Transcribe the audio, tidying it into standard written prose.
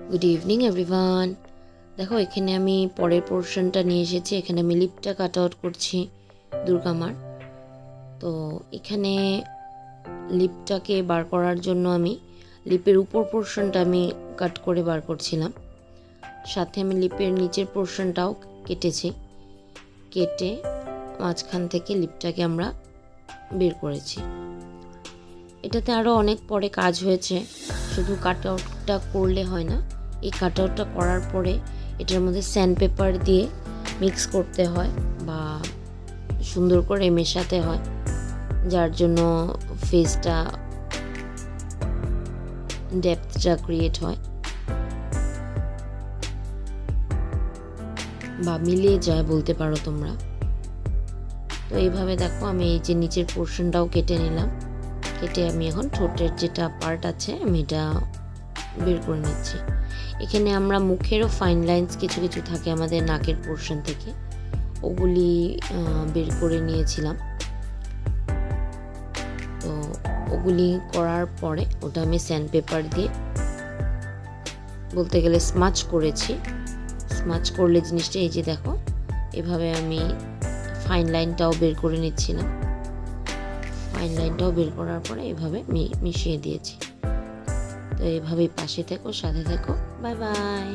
Good evening everyone. দেখো এখানে আমি পরের পোর্শনটা নিয়ে এসেছি। এখানে আমি লিপটা কাট আউট করছি দুর্গামার। তো এখানে লিপটাকে বার করার জন্য আমি লিপের উপর পোর্শনটা আমি কাট করে বার করছিলাম, সাথে আমি লিপের নিচের পোর্শনটাও কেটেছি। কেটে মাঝখান থেকে লিপটাকে আমরা বের করেছি। এটাতে আরও অনেক পরে কাজ হয়েছে, শুধু কাট আউটটা করলে হয় না। এই কাট আউটটা করার পরে এটার মধ্যে স্যান্ড পেপার দিয়ে মিক্স করতে হয় বা সুন্দর করে মেশাতে হয়, যার জন্য ফেসটা ডেপথটা ক্রিয়েট হয় বা মিলিয়ে যায় বলতে পারো তোমরা। তো এইভাবে দেখো আমি এই যে নিচের পোর্শনটাও কেটে নিলাম। কেটে আমি এখন ঠোঁটের যেটা পার্ট আছে আমি এটা বের করে নিচ্ছি। এখানে আমরা মুখেরও ফাইন লাইন্স কিছু কিছু থাকে আমাদের নাকের পোর্শন থেকে, ওগুলি বের করে নিয়েছিলাম। তো ওগুলি করার পরে ওটা আমি স্যান্ড পেপার দিয়ে বলতে গেলে স্মাচ করেছি। স্মাচ করলে জিনিসটা এই যে দেখো এভাবে আমি ফাইন লাইনটাও বের করে নিচ্ছিলাম। ফাইন লাইনটাও বের করার পরে এভাবে মিশিয়ে দিয়েছি। তো এভাবেই পাশে থেকো, সাথে থেকো। Bye bye.